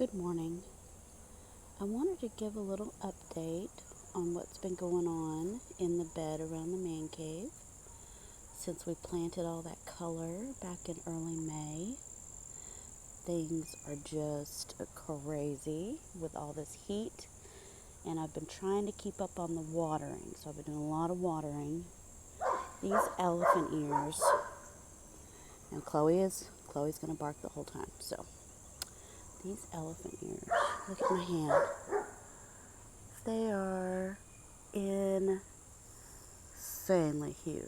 Good morning. I wanted to give a little update on what's been going on in the bed around the man cave since we planted all that color back in early May. Things are just crazy with all this heat, and I've been trying to keep up on the watering, so I've been doing a lot of watering. These elephant ears, and Chloe's gonna bark the whole time, so these elephant ears, look at my hand. They are insanely huge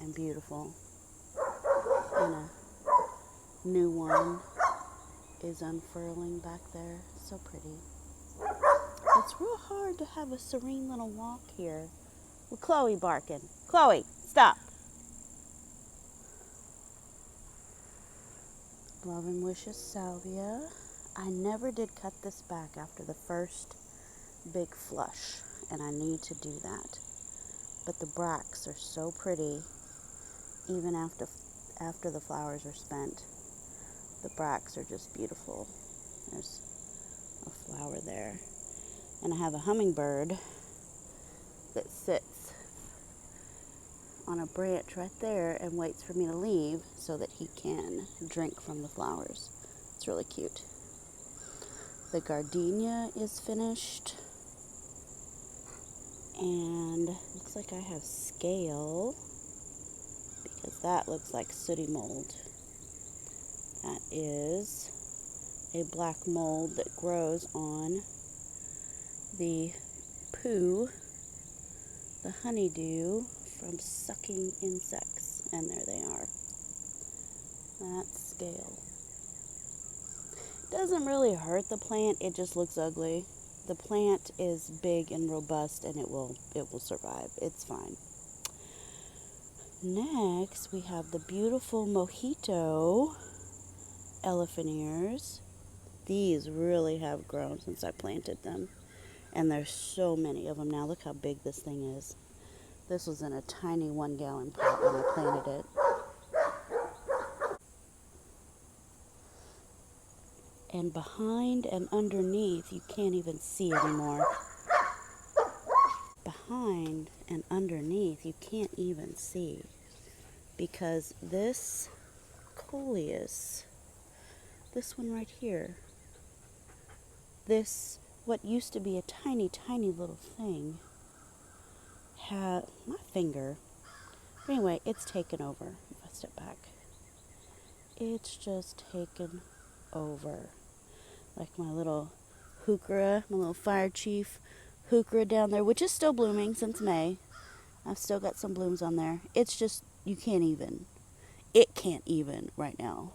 and beautiful. And a new one is unfurling back there. So pretty. It's real hard to have a serene little walk here with Chloe barking. Chloe, stop. Love and Wishes salvia. I never did cut this back after the first big flush, and I need to do that. But the bracts are so pretty, even after the flowers are spent. The bracts are just beautiful. There's a flower there. And I have a hummingbird that sits on a branch right there and waits for me to leave so that he can drink from the flowers. It's really cute. The gardenia is finished. And looks like I have scale because that looks like sooty mold. That is a black mold that grows on the poo, the honeydew from sucking insects. And there they are. That's scale. Doesn't really hurt the plant, it just looks ugly. The plant is big and robust, and it will survive. It's fine. Next, we have the beautiful mojito elephant ears. These really have grown since I planted them, and there's so many of them now. Look how big this thing is. This was in a tiny 1-gallon pot when I planted it. And behind and underneath, you can't even see anymore. Behind and underneath, you can't even see, because this coleus, this one right here, this, what used to be a tiny, tiny little thing, had my finger. Anyway, it's taken over. If I step back, it's just taken over. Like my little heuchera, my little fire chief heuchera down there, which is still blooming since May. I've still got some blooms on there. It's just, it can't even right now.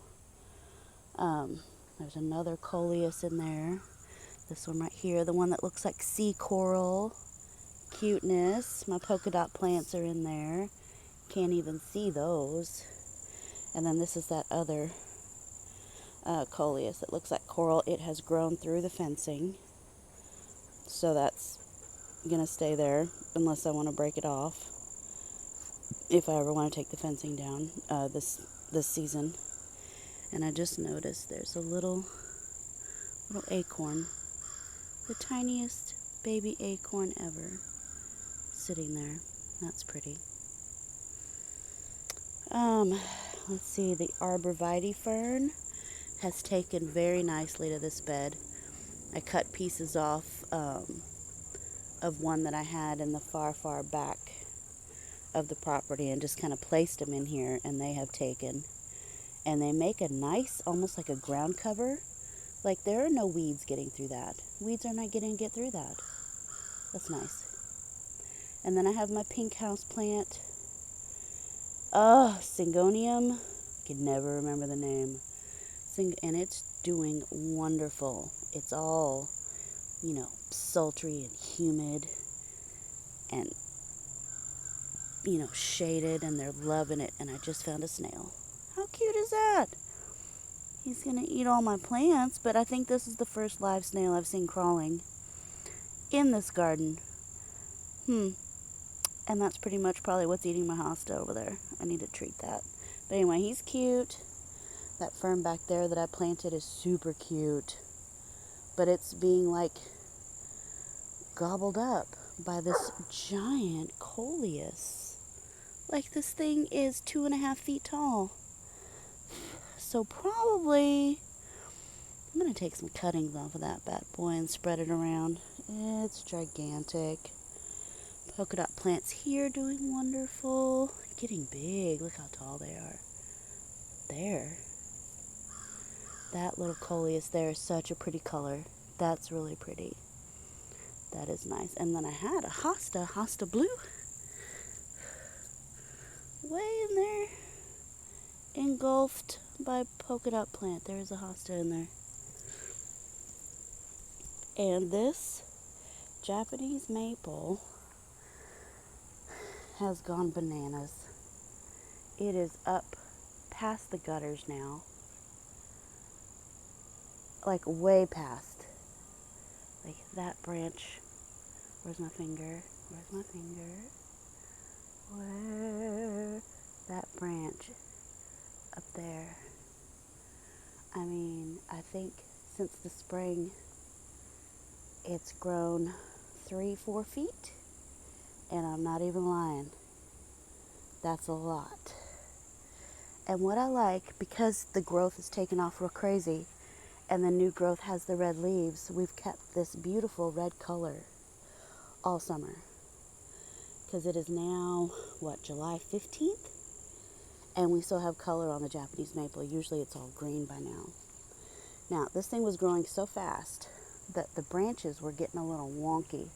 There's another coleus in there. This one right here, the one that looks like sea coral. Cuteness. My polka dot plants are in there. Can't even see those. And then this is that other coleus that looks like coral. It has grown through the fencing, so that's gonna stay there unless I want to break it off, if I ever want to take the fencing down this season. And I just noticed there's a little acorn, the tiniest baby acorn ever, sitting there. That's pretty. Let's see, the arborvitae fern has taken very nicely to this bed. I cut pieces off of one that I had in the far, far back of the property and just kind of placed them in here, and they have taken. And they make a nice, almost like a ground cover. Like, there are no weeds getting through that. Weeds are not getting to get through that. That's nice. And then I have my pink house plant. Syngonium. I can never remember the name. And it's doing wonderful. It's all, sultry and humid and, shaded, and they're loving it. And I just found a snail. How cute is that? He's going to eat all my plants, but I think this is the first live snail I've seen crawling in this garden. And that's pretty much probably what's eating my hosta over there. I need to treat that. But anyway, he's cute. That fern back there that I planted is super cute, but it's being like gobbled up by this giant coleus. Like, this thing is 2.5 feet tall. So probably I'm gonna take some cuttings off of that bad boy and spread it around. It's gigantic. Polka dot plants here doing wonderful. Getting big. Look how tall they are. There. That little coleus there is such a pretty color. That's really pretty. That is nice. And then I had a hosta blue, way in there, engulfed by polka dot plant. There is a hosta in there. And this Japanese maple has gone bananas. It is up past the gutters now. Like way past. Like that branch. Where's my finger? Where's my finger? Where? That branch up there. I mean, I think since the spring it's grown 3-4 feet, and I'm not even lying. That's a lot. And what I like, because the growth is taken off real crazy and the new growth has the red leaves, we've kept this beautiful red color all summer. Because it is now, July 15th? And we still have color on the Japanese maple. Usually it's all green by now. Now, this thing was growing so fast that the branches were getting a little wonky.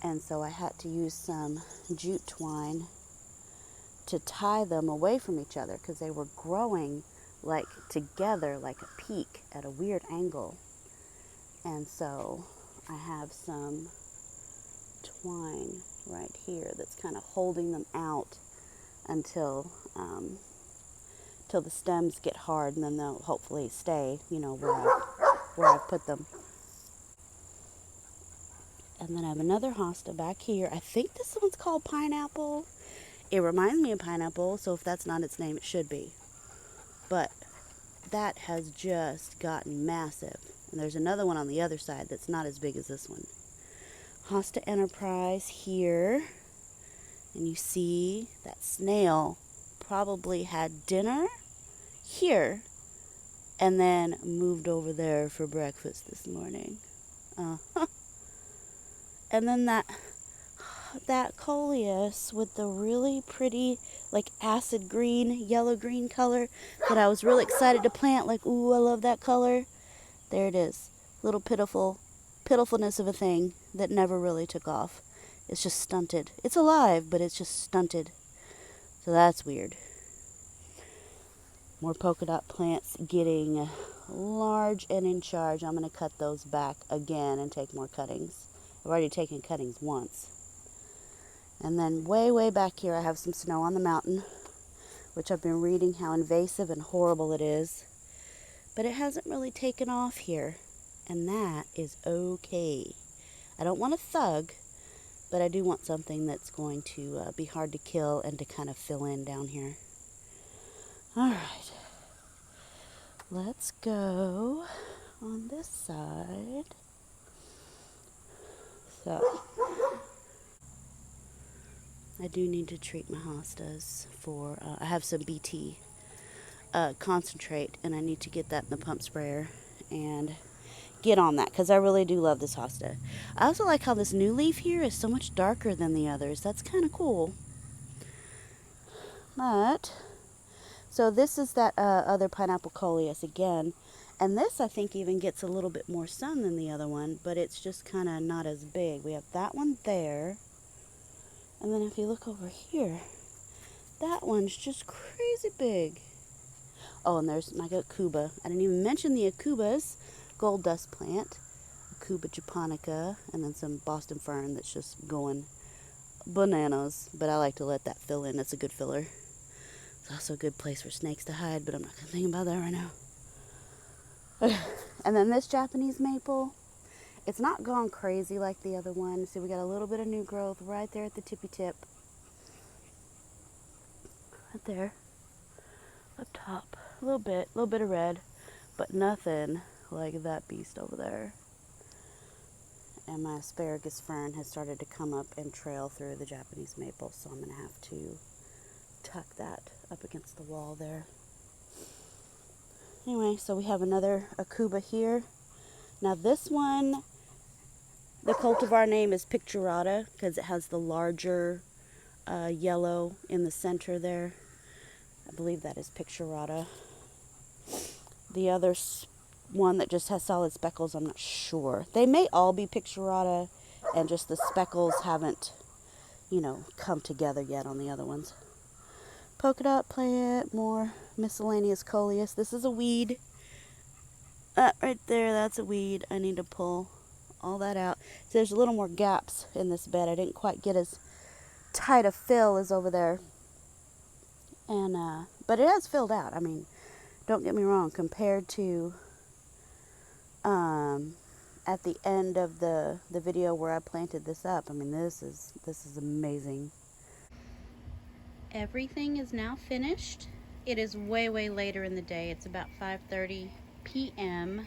And so I had to use some jute twine to tie them away from each other because they were growing like together like a peak at a weird angle. And so I have some twine right here that's kind of holding them out until the stems get hard, and then they'll hopefully stay, where I put them. And then I have another hosta back here. I think this one's called pineapple. It reminds me of pineapple, so if that's not its name, it should be. But that has just gotten massive. And there's another one on the other side that's not as big as this one. Hosta Enterprise here. And you see that snail probably had dinner here and then moved over there for breakfast this morning. And then that coleus with the really pretty, like acid green, yellow green color that I was really excited to plant. Like, ooh, I love that color. There it is. Little pitifulness of a thing that never really took off. It's just stunted. It's alive, but it's just stunted. So that's weird. More polka dot plants getting large and in charge. I'm going to cut those back again and take more cuttings. I've already taken cuttings once. And then way back here I have some snow on the mountain, which I've been reading how invasive and horrible it is. But it hasn't really taken off here, and that is okay. I don't want a thug, but I do want something that's going to be hard to kill and to kind of fill in down here. All right. Let's go on this side. So, I do need to treat my hostas for, I have some BT concentrate, and I need to get that in the pump sprayer and get on that, because I really do love this hosta. I also like how this new leaf here is so much darker than the others. That's kind of cool. But, so this is that other pineapple coleus again, and this I think even gets a little bit more sun than the other one, but it's just kind of not as big. We have that one there, and then if you look over here, that one's just crazy big. Oh, and there's my akuba. I didn't even mention the akubas. Gold dust plant, Akuba japonica, and then some Boston fern that's just going bananas. But I like to let that fill in. It's a good filler. It's also a good place for snakes to hide, but I'm not going to think about that right now. And then this Japanese maple, it's not gone crazy like the other one. See, we got a little bit of new growth right there at the tippy tip. Right there. up top. A little bit of red, but nothing like that beast over there. And my asparagus fern has started to come up and trail through the Japanese maple, so I'm going to have to tuck that up against the wall there. Anyway, so we have another Akuba here. Now this one, the cultivar name is Picturata because it has the larger yellow in the center there. I believe that is Picturata. The other one that just has solid speckles, I'm not sure. They may all be Picturata and just the speckles haven't, come together yet on the other ones. Polka dot plant, more miscellaneous coleus. This is a weed. Right there, that's a weed. I need to pull all that out. So there's a little more gaps in this bed. I didn't quite get as tight a fill as over there. And but it has filled out. I mean, don't get me wrong, compared to at the end of the video where I planted this up, I mean, this is amazing. Everything is now finished. It is way later in the day. It's about 5:30 p.m.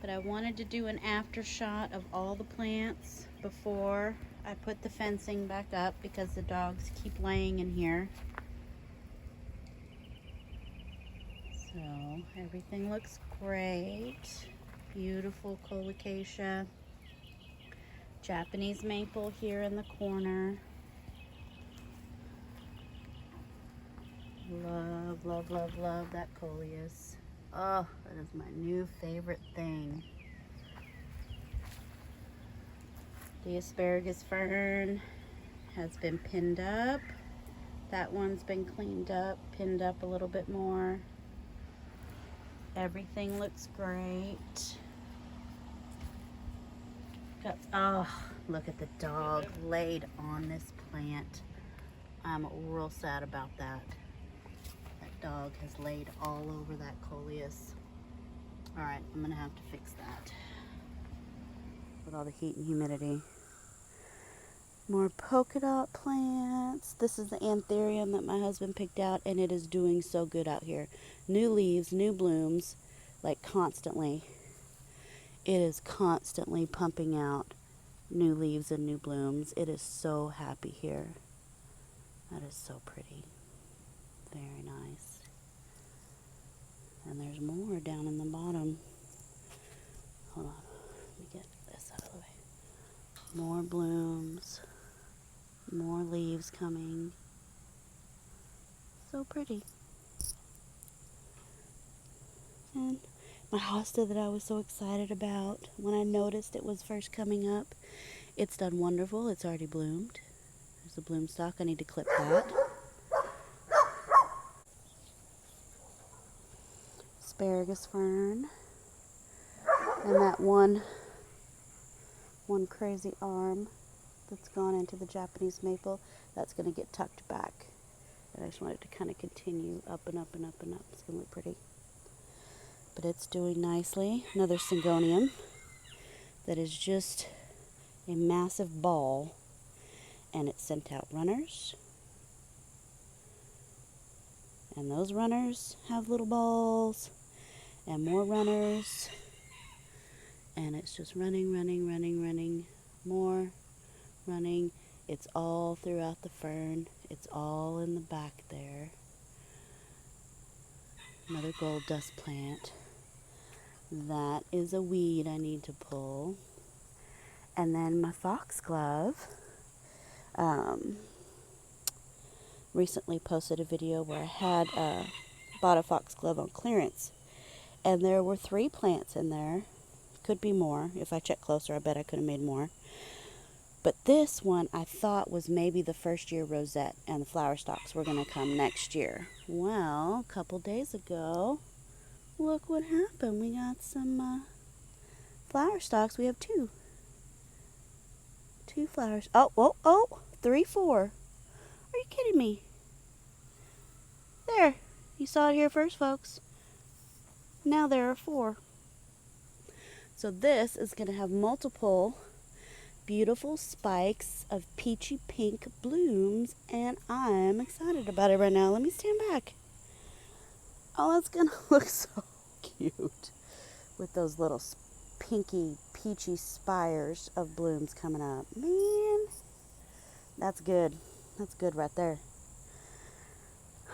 But I wanted to do an after shot of all the plants before I put the fencing back up because the dogs keep laying in here. So everything looks great. Beautiful colocasia. Japanese maple here in the corner. Love that coleus. Oh, that is my new favorite thing. The asparagus fern has been pinned up. That one's been cleaned up, pinned up a little bit more. Everything looks great. Oh, look at the dog laid on this plant. I'm real sad about that. That dog has laid all over that coleus. All right, I'm gonna have to fix that with all the heat and humidity. More polka dot plants. This is the anthurium that my husband picked out, and it is doing so good out here. New leaves, new blooms, like constantly. It is constantly pumping out new leaves and new blooms. It is so happy here. That is so pretty. Very nice. And there's more down in the bottom. Hold on. Let me get this out of the way. More blooms. More leaves coming. So pretty. And my hosta that I was so excited about when I noticed it was first coming up, it's done wonderful. It's already bloomed. There's the bloom stalk. I need to clip that. Asparagus fern. And that one crazy arm that's gone into the Japanese maple, that's going to get tucked back. And I just want it to kind of continue up and up and up and up. It's going to look pretty. But it's doing nicely. Another syngonium that is just a massive ball, and it sent out runners, and those runners have little balls and more runners, and it's just running, more running. It's all throughout the fern. It's all in the back there. Another gold dust plant. That is a weed I need to pull. And then my foxglove. Recently posted a video where I had bought a foxglove on clearance. And there were 3 plants in there. Could be more. If I check closer, I bet I could have made more. But this one I thought was maybe the first year rosette, and the flower stalks were going to come next year. Well, a couple days ago, look what happened. We got some flower stalks. We have 2. 2 flowers. Oh, 3, 4. Are you kidding me? There. You saw it here first, folks. Now there are 4. So this is going to have multiple beautiful spikes of peachy pink blooms, and I'm excited about it right now. Let me stand back. Oh, that's gonna look so cute with those little pinky, peachy spires of blooms coming up. Man, that's good. That's good right there.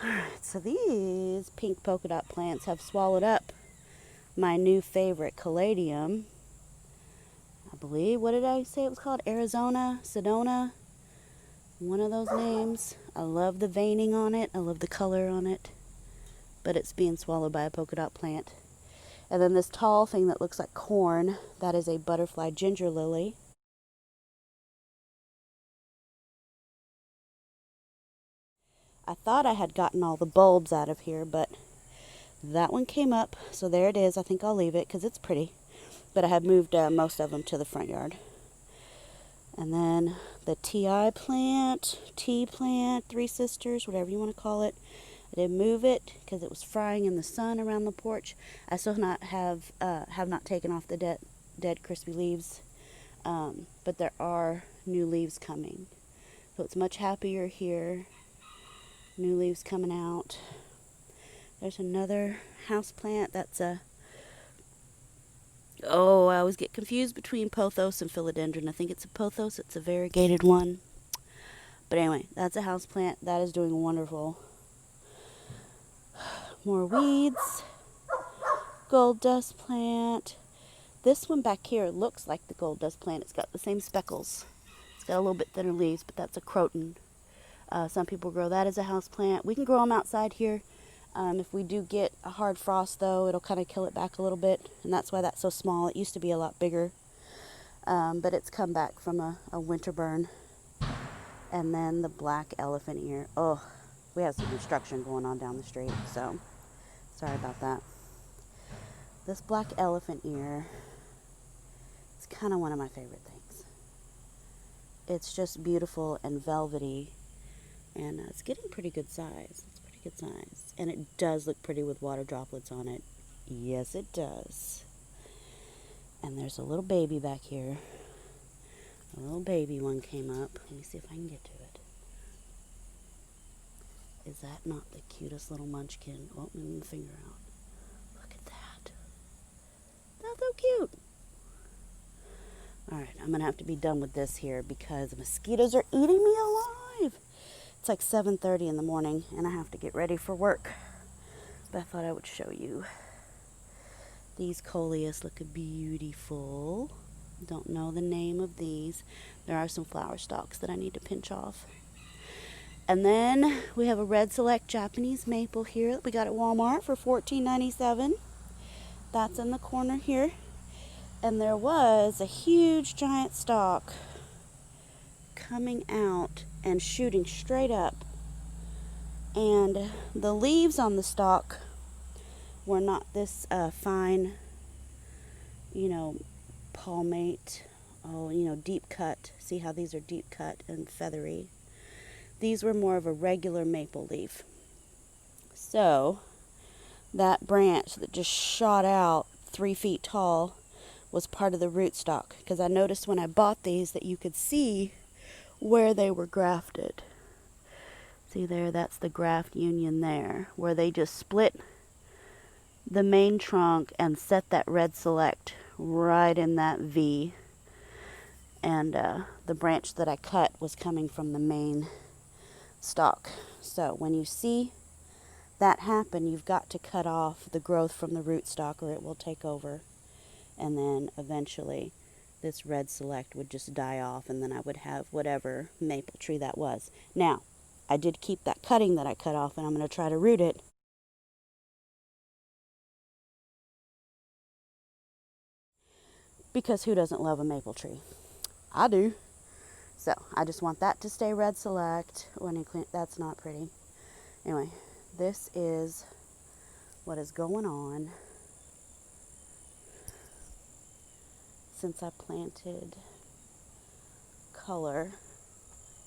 Alright, so these pink polka dot plants have swallowed up my new favorite caladium. I believe, what did I say it was called? Arizona, Sedona, one of those names. I love the veining on it. I love the color on it. But it's being swallowed by a polka dot plant. And then this tall thing that looks like corn, that is a butterfly ginger lily. I thought I had gotten all the bulbs out of here, but that one came up. So there it is. I think I'll leave it because it's pretty. But I have moved most of them to the front yard. And then the tea plant, Three Sisters, whatever you want to call it. I did move it because it was frying in the sun around the porch. I still have not taken off the dead crispy leaves, but there are new leaves coming. So it's much happier here. New leaves coming out. There's another house plant that's I always get confused between pothos and philodendron. I think it's a pothos. It's a variegated one. But anyway, that's a house plant. That is doing wonderful. More weeds. Gold dust plant. This one back here looks like the gold dust plant. It's got the same speckles. It's got a little bit thinner leaves, but that's a croton. Some people grow that as a house plant. We can grow them outside here. If we do get a hard frost, though, it'll kind of kill it back a little bit, and that's why that's so small. It used to be a lot bigger, but it's come back from a winter burn. And then the black elephant ear. Oh, we have some construction going on down the street, so sorry about that. This black elephant ear, it's kind of one of my favorite things. It's just beautiful and velvety, and it's getting pretty good size. It's pretty good size, and it does look pretty with water droplets on it. Yes, it does. And there's a little baby back here. A little baby one came up. Let me see if I can get to it. Is that not the cutest little munchkin? Oh, move my finger out. Look at that. That's so cute. Alright, I'm going to have to be done with this here because the mosquitoes are eating me alive. It's like 7:30 in the morning and I have to get ready for work. But I thought I would show you. These coleus look beautiful. Don't know the name of these. There are some flower stalks that I need to pinch off. And then we have a Red Select Japanese maple here that we got at Walmart for $14.97. That's in the corner here. And there was a huge giant stalk coming out and shooting straight up. And the leaves on the stalk were not this fine, palmate, deep cut. See how these are deep cut and feathery? These were more of a regular maple leaf. So that branch that just shot out 3 feet tall was part of the rootstock, because I noticed when I bought these that you could see where they were grafted. See there, that's the graft union there, where they just split the main trunk and set that Red Select right in that V. And the branch that I cut was coming from the main stalk. So when you see that happen, you've got to cut off the growth from the rootstock or it will take over. And then eventually this Red Select would just die off, and then I would have whatever maple tree that was. Now, I did keep that cutting that I cut off, and I'm going to try to root it. Because who doesn't love a maple tree? I do. So I just want that to stay Red Select. That's not pretty. Anyway, this is what is going on since I planted color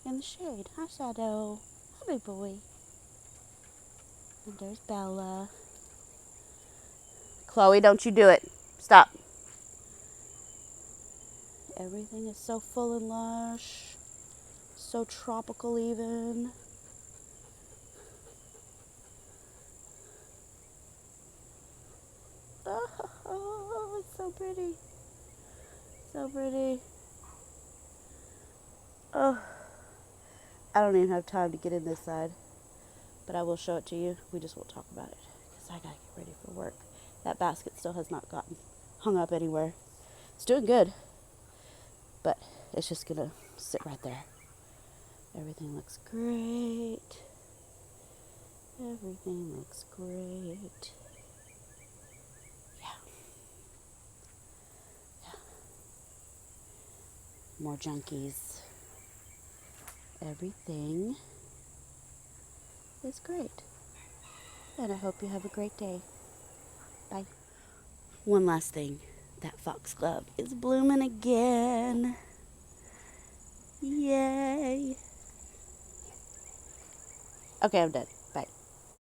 in the shade. Hi, Shadow. Hi, big boy. And there's Bella. Chloe, don't you do it. Stop. Everything is so full and lush. So tropical even. pretty. So pretty. Oh, I don't even have time to get in this side, but I will show it to you. We just won't talk about it because I gotta get ready for work. That basket still has not gotten hung up anywhere. It's doing good, but it's just gonna sit right there. Everything looks great. Everything looks great. Yeah. More junkies. Everything is great. And I hope you have a great day. Bye. One last thing. That foxglove is blooming again. Yay. Okay, I'm done.